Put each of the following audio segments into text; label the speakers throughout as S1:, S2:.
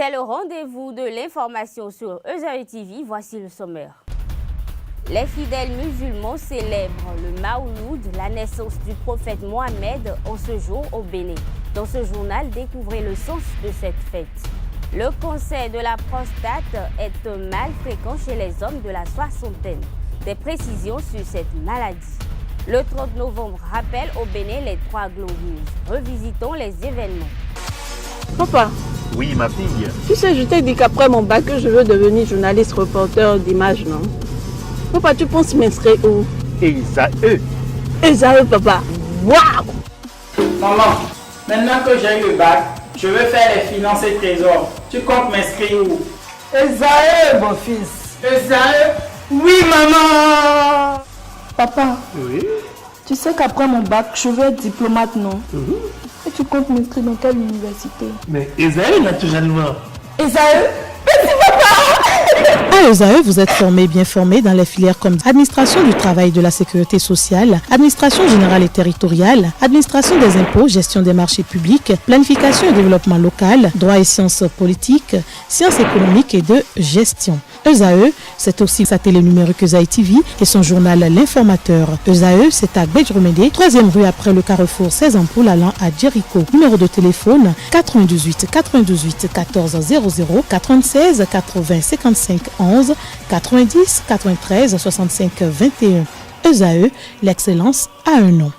S1: C'est le rendez-vous de l'information sur Ezaïe TV. Voici le sommaire. Les fidèles musulmans célèbrent le Maouloud, la naissance du prophète Mohammed, en ce jour au Bénin. Dans ce journal, découvrez le sens de cette fête. Le cancer de la prostate est un mal fréquent chez les hommes de la soixantaine. Des précisions sur cette maladie. Le 30 novembre rappelle au Bénin les Trois Glorieuses. Revisitons les événements.
S2: Papa.
S3: Oui, ma fille.
S2: Tu sais, je t'ai dit qu'après mon bac, je veux devenir journaliste reporter d'images, non? Papa, tu penses m'inscrire où?
S3: Ezaïe.
S2: Ezaïe, papa. Waouh!
S4: Maman, maintenant que j'ai eu le bac, je veux faire les finances et trésors. Tu comptes m'inscrire où?
S5: Ezaïe, mon fils.
S4: Ezaïe? Oui, maman!
S5: Papa,
S3: Oui.
S5: tu sais qu'après mon bac, je veux être diplomate, non? Et tu comptes m'inscrire dans quelle université?
S3: Mais Ezaïe, naturellement.
S5: Ezaïe?
S6: À Ezaïe, vous êtes bien formé dans les filières comme administration du travail et de la sécurité sociale, administration générale et territoriale, administration des impôts, gestion des marchés publics, planification et développement local, droit et sciences politiques, sciences économiques et de gestion. Ezaïe, c'est aussi sa télé numérique Ezaïe TV et son journal L'Informateur. Ezaïe, c'est à Bédjoumédé, 3e rue après le carrefour 16 ampoules allant à Jericho. Numéro de téléphone 98 98 14 00 96 80 55 11 90 93 65 21. Ezaïe, l'excellence a un nom.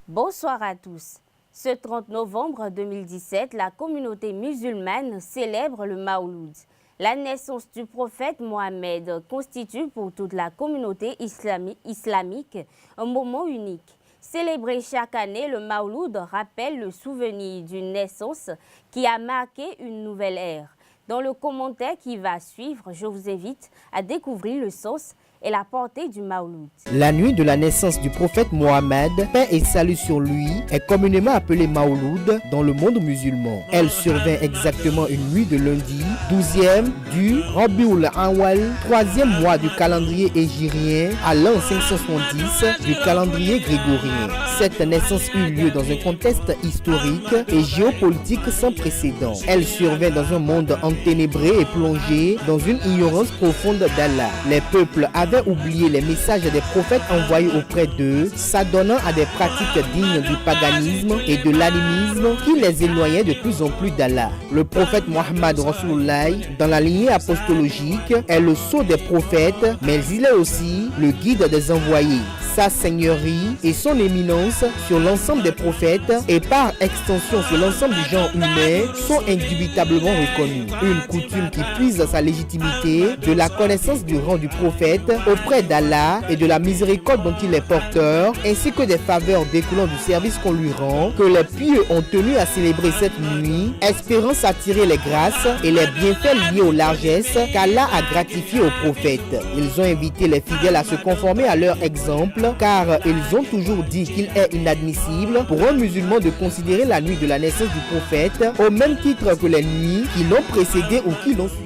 S1: Bonsoir à tous. Ce 30 novembre 2017, la communauté musulmane célèbre le Maouloud. La naissance du prophète Mohammed constitue pour toute la communauté islamique un moment unique. Célébré chaque année, le Maouloud rappelle le souvenir d'une naissance qui a marqué une nouvelle ère. Dans le commentaire qui va suivre, je vous invite à découvrir le sens et la portée du Maouloud.
S7: La nuit de la naissance du prophète Mohammed, paix et salut sur lui, est communément appelée Maouloud dans le monde musulman. Elle survint exactement une nuit de lundi, 12e du Rabiul Awal, 3e mois du calendrier hégirien, à l'an 570 du calendrier grégorien. Cette naissance eut lieu dans un contexte historique et géopolitique sans précédent. Elle survint dans un monde enténébré et plongé dans une ignorance profonde d'Allah. Les peuples avaient oublié les messages des prophètes envoyés auprès d'eux, s'adonnant à des pratiques dignes du paganisme et de l'animisme qui les éloignaient de plus en plus d'Allah. Le prophète Mohammed Rasulullah, dans la lignée apostologique, est le sceau des prophètes, mais il est aussi le guide des envoyés. Sa seigneurie et son éminence sur l'ensemble des prophètes et par extension sur l'ensemble du genre humain sont indubitablement reconnus. Une coutume qui puise sa légitimité de la connaissance du rang du prophète auprès d'Allah et de la miséricorde dont il est porteur, ainsi que des faveurs découlant du service qu'on lui rend, que les pieux ont tenu à célébrer cette nuit, espérant s'attirer les grâces et les bienfaits liés aux largesses qu'Allah a gratifiés aux prophètes. Ils ont invité les fidèles à se conformer à leur exemple, car ils ont toujours dit qu'il est inadmissible pour un musulman de considérer la nuit de la naissance du prophète au même titre que les nuits qui l'ont précédé ou qui l'ont suivi.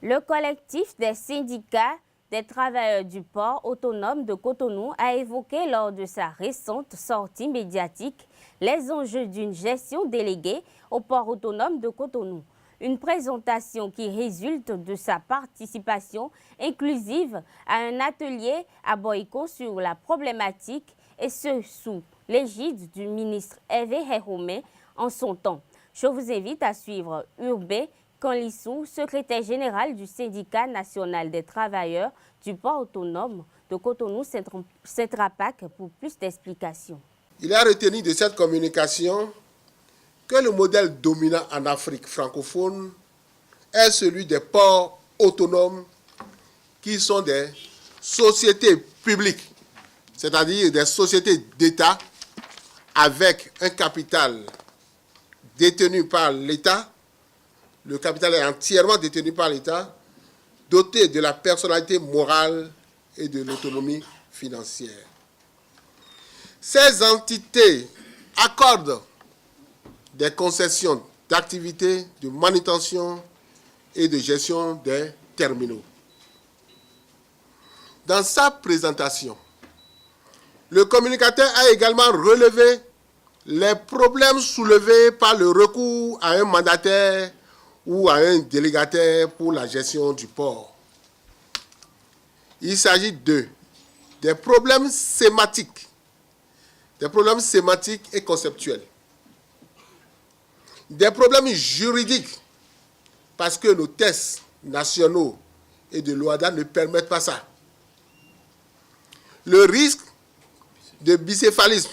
S1: Le collectif des syndicats des travailleurs du port autonome de Cotonou a évoqué lors de sa récente sortie médiatique les enjeux d'une gestion déléguée au port autonome de Cotonou. Une présentation qui résulte de sa participation inclusive à un atelier à Boyko sur la problématique et ce sous l'égide du ministre Hervé Heromé en son temps. Je vous invite à suivre Urbé Kanlissou, secrétaire général du syndicat national des travailleurs du port autonome de Cotonou-Centrapac pour plus d'explications.
S8: Il a retenu de cette communication que le modèle dominant en Afrique francophone est celui des ports autonomes qui sont des sociétés publiques, c'est-à-dire des sociétés d'État avec un capital détenu par l'État. Le capital est entièrement détenu par l'État, doté de la personnalité morale et de l'autonomie financière. Ces entités accorde des concessions d'activité de manutention et de gestion des terminaux. Dans sa présentation, le communicateur a également relevé les problèmes soulevés par le recours à un mandataire ou à un délégataire pour la gestion du port. Il s'agit des problèmes sémantiques et conceptuels, des problèmes juridiques, parce que nos tests nationaux et de l'OHADA ne permettent pas ça. Le risque de bicéphalisme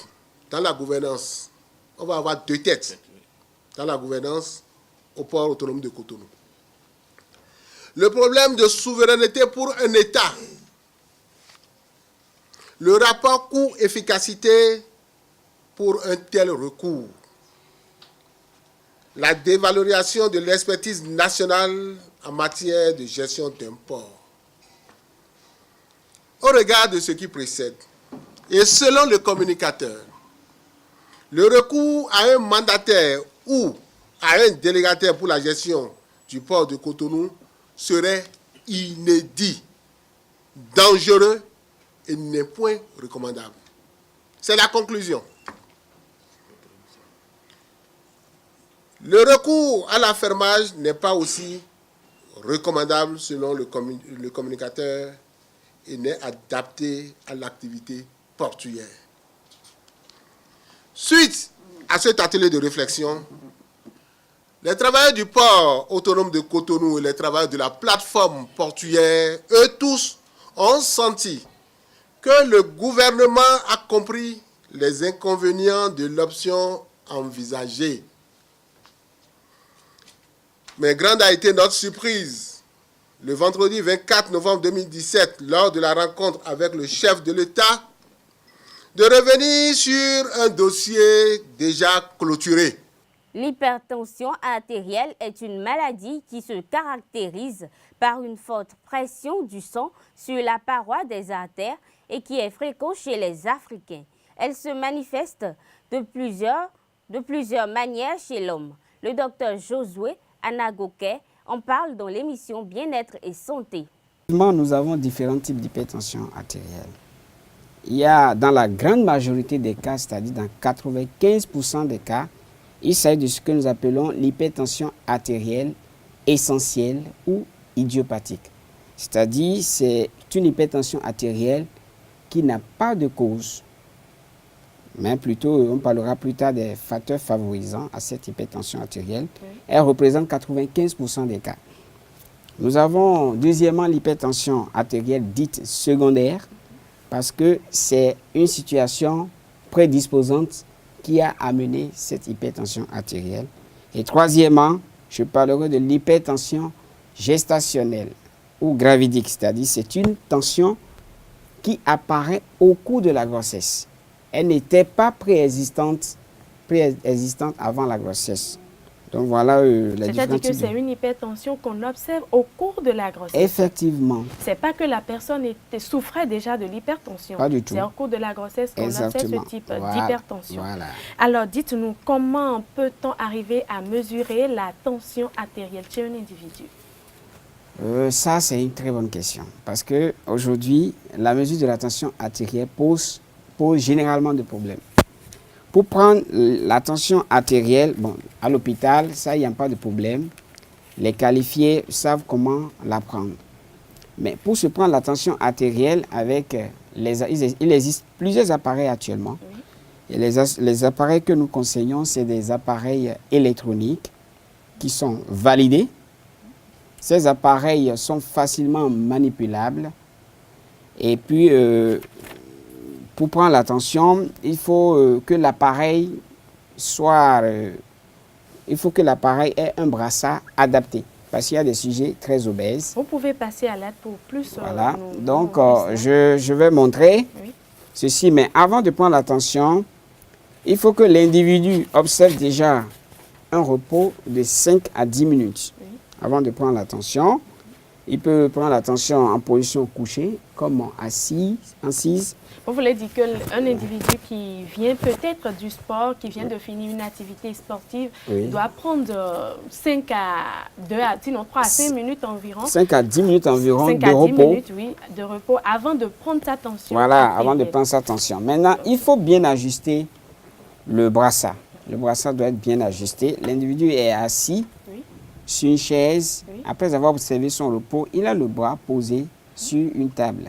S8: dans la gouvernance. On va avoir 2 têtes dans la gouvernance au port autonome de Cotonou. Le problème de souveraineté pour un État. Le rapport coût-efficacité pour un tel recours. La dévalorisation de l'expertise nationale en matière de gestion d'un port. Au regard de ce qui précède, et selon le communicateur, le recours à un mandataire ou à un délégataire pour la gestion du port de Cotonou serait inédit, dangereux et n'est point recommandable. C'est la conclusion. Le recours à l'affermage n'est pas aussi recommandable selon le communicateur et n'est adapté à l'activité portuaire. Suite à cet atelier de réflexion, les travailleurs du port autonome de Cotonou et les travailleurs de la plateforme portuaire, eux tous, ont senti que le gouvernement a compris les inconvénients de l'option envisagée. Mais grande a été notre surprise, le vendredi 24 novembre 2017, lors de la rencontre avec le chef de l'État, de revenir sur un dossier déjà clôturé.
S1: L'hypertension artérielle est une maladie qui se caractérise par une forte pression du sang sur la paroi des artères et qui est fréquente chez les Africains. Elle se manifeste de plusieurs manières chez l'homme. Le docteur Josué Anagoke en parle dans l'émission Bien-être et santé.
S9: Nous avons différents types d'hypertension artérielle. Il y a dans la grande majorité des cas, c'est-à-dire dans 95% des cas, il s'agit de ce que nous appelons l'hypertension artérielle essentielle ou idiopathique. C'est-à-dire c'est une hypertension artérielle qui n'a pas de cause, mais plutôt on parlera plus tard des facteurs favorisant à cette hypertension artérielle. Elle représente 95% des cas. Nous avons deuxièmement l'hypertension artérielle dite secondaire, parce que c'est une situation prédisposante qui a amené cette hypertension artérielle. Et troisièmement, je parlerai de l'hypertension gestationnelle ou gravidique, c'est-à-dire c'est une tension qui apparaît au cours de la grossesse. Elle n'était pas préexistante avant la grossesse. Donc voilà la différence.
S10: C'est-à-dire que c'est une hypertension qu'on observe au cours de la grossesse.
S9: Effectivement.
S10: C'est pas que la personne souffrait déjà de l'hypertension.
S9: Pas du tout.
S10: C'est au cours de la grossesse qu'on observe ce type d'hypertension.
S9: Voilà.
S10: Alors dites-nous, comment peut-on arriver à mesurer la tension artérielle chez un individu?
S9: Ça, c'est une très bonne question. Parce qu'aujourd'hui, la mesure de la tension artérielle pose généralement des problèmes. Pour prendre la tension artérielle, bon, à l'hôpital, ça, il n'y a pas de problème. Les qualifiés savent comment la prendre. Mais pour se prendre la tension artérielle, il existe plusieurs appareils actuellement. Et les appareils que nous conseillons, c'est des appareils électroniques qui sont validés. Ces appareils sont facilement manipulables. Et puis, pour prendre la tension, il faut que l'appareil ait un brassard adapté. Parce qu'il y a des sujets très obèses.
S10: Vous pouvez passer à l'aide pour plus.
S9: Voilà. Donc, je vais montrer ceci. Mais avant de prendre la tension, il faut que l'individu observe déjà un repos de 5 à 10 minutes avant de prendre la tension. Il peut prendre la tension en position couchée, comme assise.
S10: Vous voulez dire qu'un individu qui vient peut-être du sport, qui vient de finir une activité sportive, doit prendre 5 à 2 à, sinon 3 à 5 minutes environ.
S9: 5 à 10 minutes environ
S10: 5
S9: de
S10: à 10
S9: repos.
S10: minutes, oui, de repos avant de prendre sa tension.
S9: Voilà, avant de prendre sa tension. Maintenant, il faut bien ajuster le brassard. Le brassard doit être bien ajusté. L'individu est assis sur une chaise. Après avoir observé son repos, il a le bras posé sur une table.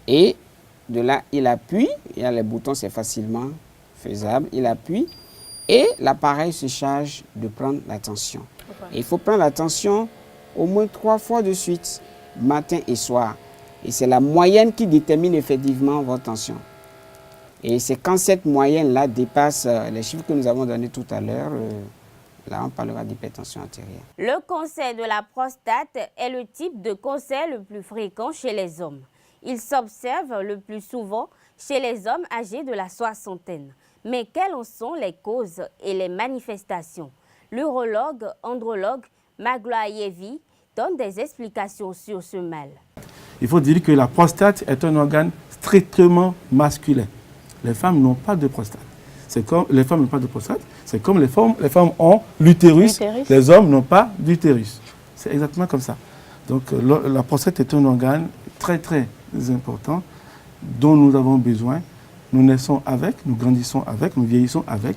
S9: Et de là, il appuie. Il y a les boutons, c'est facilement faisable. Il appuie et l'appareil se charge de prendre la tension. Et il faut prendre la tension au moins 3 fois de suite, matin et soir. Et c'est la moyenne qui détermine effectivement votre tension. Et c'est quand cette moyenne-là dépasse les chiffres que nous avons donnés tout à l'heure, là on parlera d'hypertension artérielle.
S1: Le cancer de la prostate est le type de cancer le plus fréquent chez les hommes. Il s'observe le plus souvent chez les hommes âgés de la soixantaine. Mais quelles en sont les causes et les manifestations? L'urologue, andrologue Magloayevi donne des explications sur ce mal.
S11: Il faut dire que la prostate est un organe strictement masculin. Les femmes n'ont pas de prostate. Les femmes n'ont pas de prostate. C'est comme les femmes ont l'utérus, les hommes n'ont pas d'utérus. C'est exactement comme ça. Donc la prostate est un organe très très important dont nous avons besoin. Nous naissons avec, nous grandissons avec, nous vieillissons avec.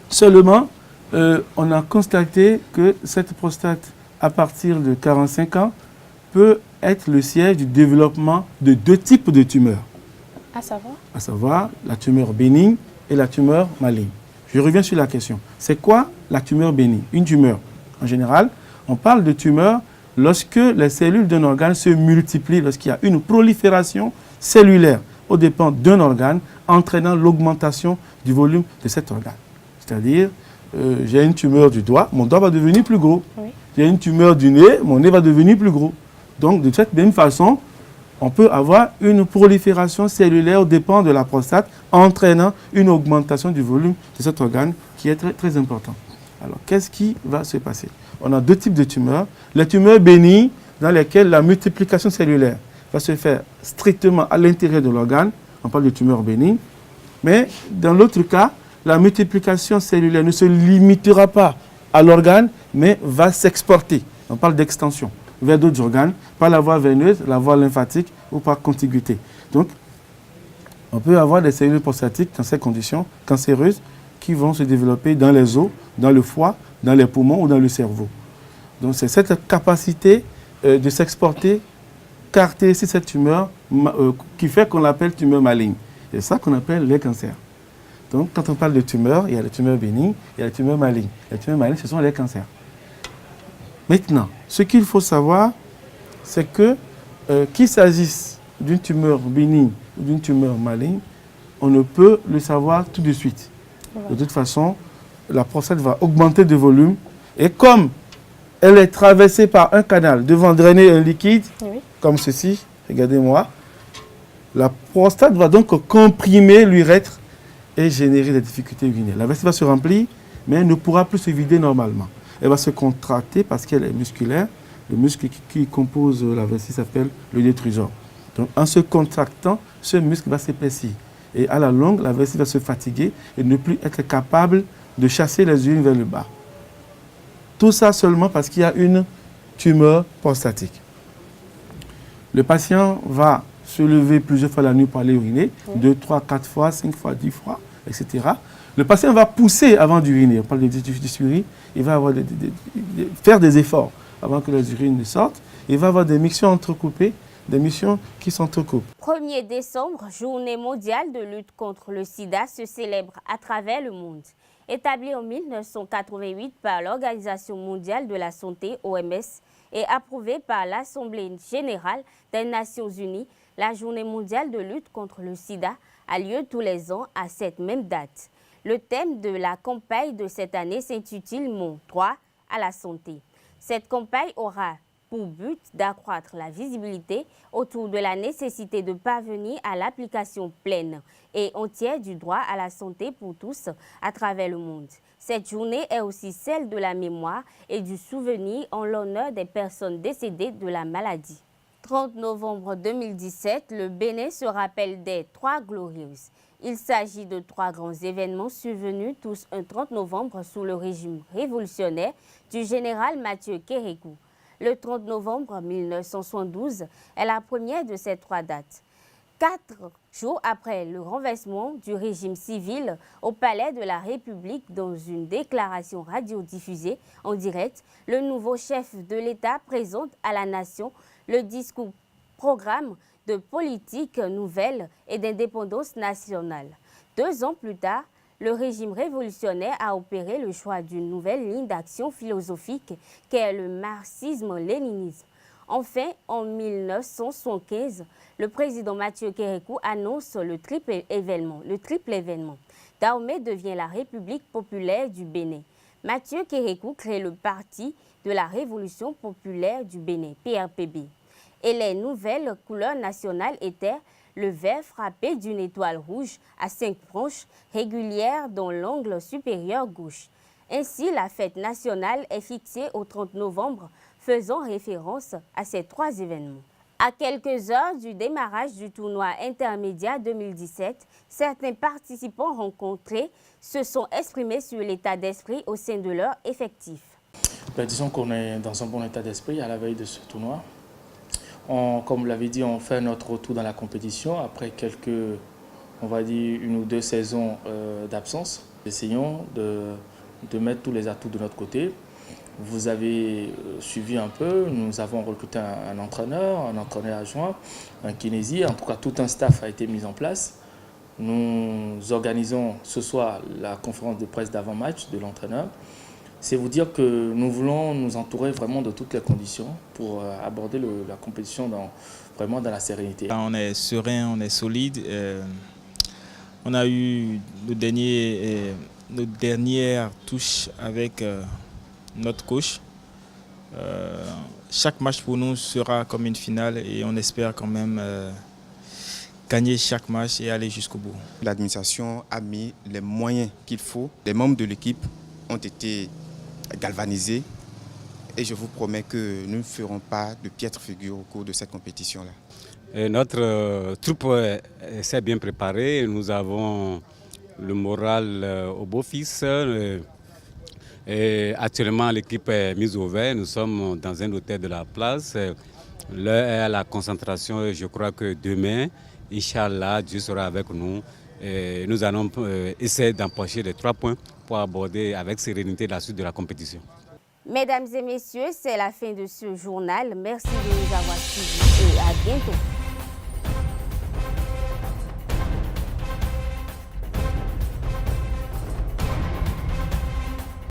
S11: Seulement, on a constaté que cette prostate, à partir de 45 ans, peut être le siège du développement de 2 types de tumeurs. À savoir la tumeur bénigne et la tumeur maligne. Je reviens sur la question. C'est quoi la tumeur bénigne? Une tumeur. En général, on parle de tumeur lorsque les cellules d'un organe se multiplient, lorsqu'il y a une prolifération cellulaire aux dépens d'un organe, entraînant l'augmentation du volume de cet organe. C'est-à-dire, j'ai une tumeur du doigt, mon doigt va devenir plus gros. J'ai une tumeur du nez, mon nez va devenir plus gros. Donc, de cette même façon, on peut avoir une prolifération cellulaire aux dépens de la prostate, entraînant une augmentation du volume de cet organe qui est très, très important. Alors, qu'est-ce qui va se passer? On a 2 types de tumeurs. Les tumeurs bénignes, dans lesquelles la multiplication cellulaire va se faire strictement à l'intérieur de l'organe. On parle de tumeurs bénignes. Mais dans l'autre cas, la multiplication cellulaire ne se limitera pas à l'organe, mais va s'exporter. On parle d'extension vers d'autres organes, par la voie veineuse, la voie lymphatique ou par contiguïté. Donc, on peut avoir des cellules prostatiques dans ces conditions cancéreuses qui vont se développer dans les os, dans le foie, dans les poumons ou dans le cerveau. Donc, c'est cette capacité de s'exporter caractérise cette tumeur qui fait qu'on l'appelle tumeur maligne. C'est ça qu'on appelle les cancers. Donc, quand on parle de tumeurs, il y a les tumeurs bénignes, il y a les tumeurs malignes. Les tumeurs malignes, ce sont les cancers. Maintenant, ce qu'il faut savoir, c'est que qu'il s'agisse d'une tumeur bénigne ou d'une tumeur maligne, on ne peut le savoir tout de suite. De toute façon, la prostate va augmenter de volume et comme elle est traversée par un canal devant drainer un liquide, comme ceci, regardez-moi, la prostate va donc comprimer l'urètre et générer des difficultés urinaires. La vessie va se remplir, mais elle ne pourra plus se vider normalement. Elle va se contracter parce qu'elle est musculaire. Le muscle qui compose la vessie s'appelle le détrusor. Donc, en se contractant, ce muscle va s'épaissir. Et à la longue, la vessie va se fatiguer et ne plus être capable de chasser les urines vers le bas. Tout ça seulement parce qu'il y a une tumeur prostatique. Le patient va se lever plusieurs fois la nuit pour aller uriner, 2, 3, 4 fois, 5 fois, 10 fois, etc. Le patient va pousser avant d'uriner. On parle de dysurie. Il va avoir faire des efforts avant que les urines ne sortent. Il va avoir des missions entrecoupées, des missions qui s'entrecoupent.
S1: 1er décembre, journée mondiale de lutte contre le sida se célèbre à travers le monde. Établie en 1988 par l'Organisation mondiale de la santé, OMS, et approuvée par l'Assemblée générale des Nations unies, la journée mondiale de lutte contre le sida a lieu tous les ans à cette même date. Le thème de la campagne de cette année s'intitule « Mon droit à la santé ». Cette campagne aura pour but d'accroître la visibilité autour de la nécessité de parvenir à l'application pleine et entière du droit à la santé pour tous à travers le monde. Cette journée est aussi celle de la mémoire et du souvenir en l'honneur des personnes décédées de la maladie. 30 novembre 2017, le Bénin se rappelle des Trois Glorieuses. Il s'agit de 3 grands événements survenus tous un 30 novembre sous le régime révolutionnaire du général Mathieu Kérékou. Le 30 novembre 1972 est la première de ces 3 dates. 4 jours après le renversement du régime civil au Palais de la République, dans une déclaration radiodiffusée en direct, le nouveau chef de l'État présente à la nation le discours programme de politique nouvelle et d'indépendance nationale. 2 ans plus tard, le régime révolutionnaire a opéré le choix d'une nouvelle ligne d'action philosophique qu'est le marxisme-léninisme. Enfin, en 1975, le président Mathieu Kérékou annonce le triple événement. Dahomey devient la République populaire du Bénin. Mathieu Kérékou crée le Parti de la Révolution populaire du Bénin, PRPB. Et les nouvelles couleurs nationales étaient le vert frappé d'une étoile rouge à 5 branches régulières dans l'angle supérieur gauche. Ainsi, la fête nationale est fixée au 30 novembre, faisant référence à ces 3 événements. À quelques heures du démarrage du tournoi intermédiaire 2017, certains participants rencontrés se sont exprimés sur l'état d'esprit au sein de leur effectif.
S12: Disons qu'on est dans un bon état d'esprit à la veille de ce tournoi. Comme vous l'avez dit, on fait notre retour dans la compétition après quelques, on va dire, 1 ou 2 saisons d'absence. Essayons de mettre tous les atouts de notre côté. Vous avez suivi un peu, nous avons recruté un entraîneur adjoint, un kinésiste, en tout cas tout un staff a été mis en place. Nous organisons ce soir la conférence de presse d'avant-match de l'entraîneur. C'est vous dire que nous voulons nous entourer vraiment de toutes les conditions pour aborder la compétition vraiment dans la sérénité.
S13: On est serein, on est solide. On a eu nos dernières touches avec notre coach. Chaque match pour nous sera comme une finale et on espère quand même gagner chaque match et aller jusqu'au bout.
S14: L'administration a mis les moyens qu'il faut. Les membres de l'équipe ont été galvanisés et je vous promets que nous ne ferons pas de piètre figure au cours de cette compétition-là.
S15: Notre troupe s'est bien préparée. Nous avons le moral au beau-fils. Et actuellement, l'équipe est mise au vert. Nous sommes dans un hôtel de la place. L'heure est à la concentration. Je crois que demain, Inch'Allah, Dieu sera avec nous. Et nous allons essayer d'empocher les 3 points pour aborder avec sérénité la suite de la compétition.
S1: Mesdames et messieurs, c'est la fin de ce journal. Merci de nous avoir suivis et à bientôt.